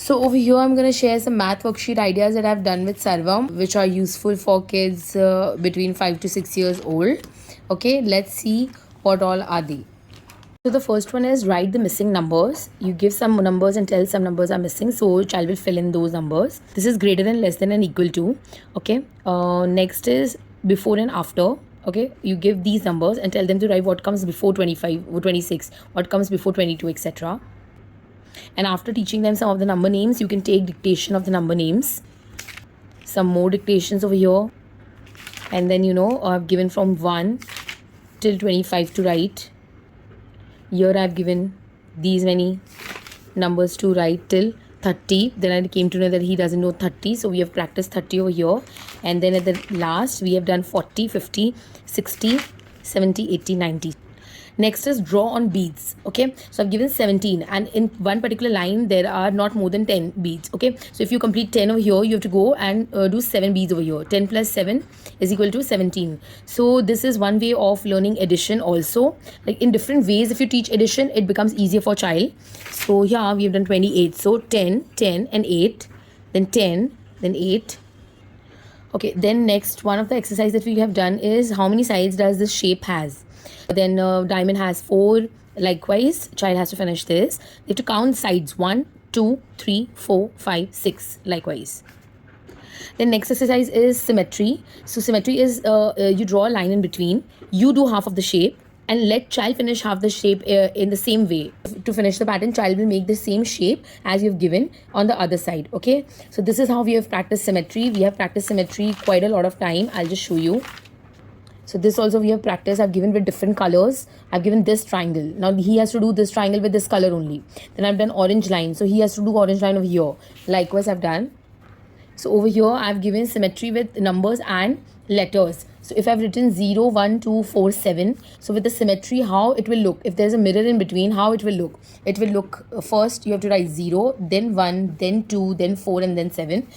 So over here, I'm going to share some math worksheet ideas that I've done with Sarvam, which are useful for kids between 5 to 6 years old. Okay, let's see what all are they. So the first one is write the missing numbers. You give some numbers and tell some numbers are missing. So child will fill in those numbers. This is greater than, less than and equal to. Okay. Next is before and after. Okay. You give these numbers and tell them to write what comes before 25 or 26, what comes before 22, etc. And after teaching them some of the number names, you can take dictation of the number names. Some more dictations over here. And then, I've given from 1 till 25 to write. Here I've given these many numbers to write till 30. Then I came to know that he doesn't know 30. So we have practiced 30 over here. And then at the last, we have done 40, 50, 60, 70, 80, 90. Next is draw on beads. Okay, so I've given 17, and in one particular line there are not more than 10 beads. Okay, so if you complete 10 over here, you have to go and do 7 beads over here. 10 plus 7 is equal to 17. So this is one way of learning addition also. Like in different ways, if you teach addition, it becomes easier for child. So here we have done 28. So 10, 10 and 8, then 10, then 8. Okay, then next one of the exercise that we have done is how many sides does this shape has. Then diamond has 4. Likewise, child has to finish this. They have to count sides 1, 2, 3, 4, 5, 6. Likewise. Then next exercise is symmetry. So symmetry is you draw a line in between. You do half of the shape and let child finish half the shape in the same way. To finish the pattern, child will make the same shape as you've given on the other side. Okay. So this is how we have practiced symmetry. We have practiced symmetry quite a lot of time. I'll just show you. So this also we have practiced. I've given with different colors. I've given this triangle. Now he has to do this triangle with this color only. Then I've done orange line. So he has to do orange line over here. Likewise, I've done. So over here, I've given symmetry with numbers and letters. So if I've written 0, 1, 2, 4, 7. So with the symmetry, how it will look. If there's a mirror in between, how it will look. It will look, first you have to write 0, then 1, then 2, then 4 and then 7.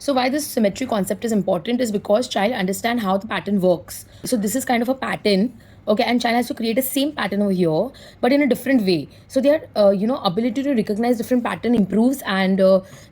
So why this symmetry concept is important is because child understand how the pattern works. So this is kind of a pattern, okay, and child has to create the same pattern over here, but in a different way. So their ability to recognize different pattern improves, and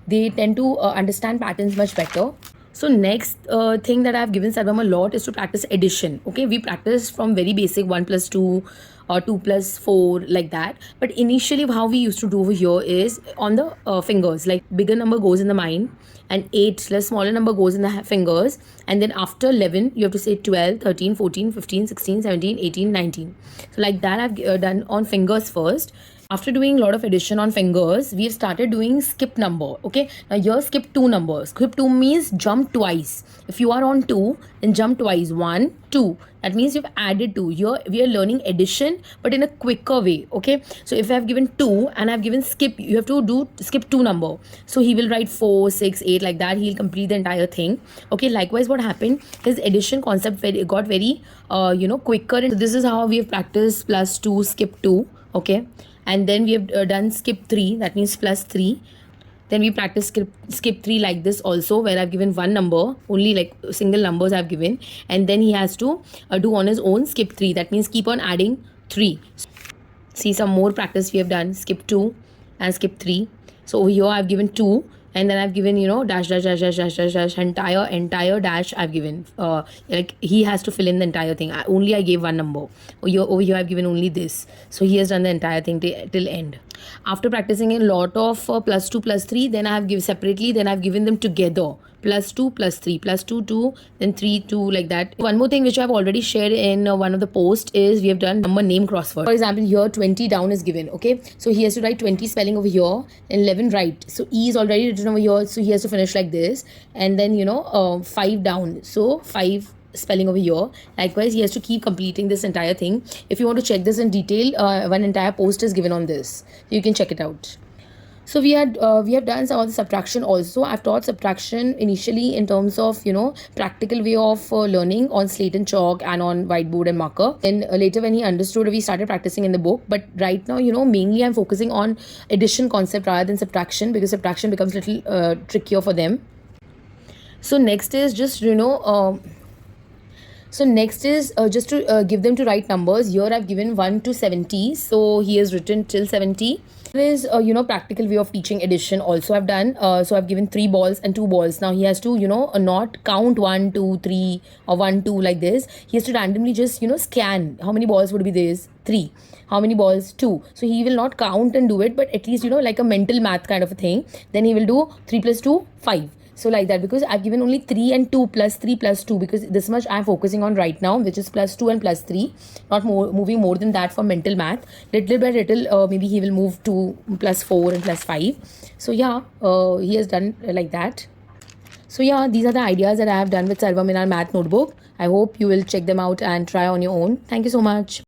they tend to understand patterns much better. So next thing that I've given Sarvam a lot is to practice addition. Okay, we practice from very basic 1 plus 2 or 2 plus 4 like that. But initially how we used to do over here is on the fingers, like bigger number goes in the mind and 8 less smaller number goes in the fingers, and then after 11 you have to say 12, 13, 14, 15, 16, 17, 18, 19. So like that I've done on fingers first. After doing a lot of addition on fingers, we have started doing skip number. Okay, now here skip 2 numbers. Skip 2 means jump twice. If you are on 2, then jump twice. 1, 2. That means you've added 2. Here we are learning addition, but in a quicker way. Okay, so if I have given 2 and I have given skip, you have to do skip 2 number. So he will write 4, 6, 8 like that. He'll complete the entire thing. Okay, likewise what happened, his addition concept got very quicker. And this is how we have practiced plus 2, skip 2. Okay. And then we have done skip 3, that means plus 3. Then we practice skip 3 like this also, where I've given one number, only like single numbers I've given. And then he has to do on his own skip 3, that means keep on adding 3. See some more practice we have done, skip 2 and skip 3. So over here I've given 2. And then I've given, dash, dash, dash, dash, dash, dash, dash, entire dash I've given. Like he has to fill in the entire thing. I gave one number. Over here I've given only this. So he has done the entire thing till end. After practicing a lot of plus 2, plus 3, then I have given separately, then I've given them together. Plus 2, plus 3, plus 2, 2, then 3, 2, like that. One more thing which I've already shared in one of the posts is we have done number name crossword. For example, here 20 down is given, okay? So he has to write 20 spelling over here and 11 right. So E is already written over here, so he has to finish like this. And then, 5 down, so 5 spelling over here. Likewise, he has to keep completing this entire thing. If you want to check this in detail, one entire post is given on this. You can check it out. So we have done some of the subtraction also. I've taught subtraction initially in terms of practical way of learning on slate and chalk and on whiteboard and marker. Then later when he understood, we started practicing in the book. But right now mainly I'm focusing on addition concept rather than subtraction, because subtraction becomes a little trickier for them. So next is just So next is just to give them to write numbers. Here I've given 1 to 70. So he has written till 70. There is practical way of teaching addition also I've done. So I've given 3 balls and 2 balls. Now he has to not count 1 2 3 or 1 2 like this. He has to randomly just scan how many balls would be this 3, how many balls 2. So he will not count and do it, but at least like a mental math kind of a thing. Then he will do 3 plus 2 5. So like that, because I've given only 3 and 2 plus 3 plus 2, because this much I'm focusing on right now, which is plus 2 and plus 3, not more moving more than that for mental math. Little by little, maybe he will move to plus 4 and plus 5. So yeah, he has done like that. So yeah, these are the ideas that I have done with Sarvam in our math notebook. I hope you will check them out and try on your own. Thank you so much.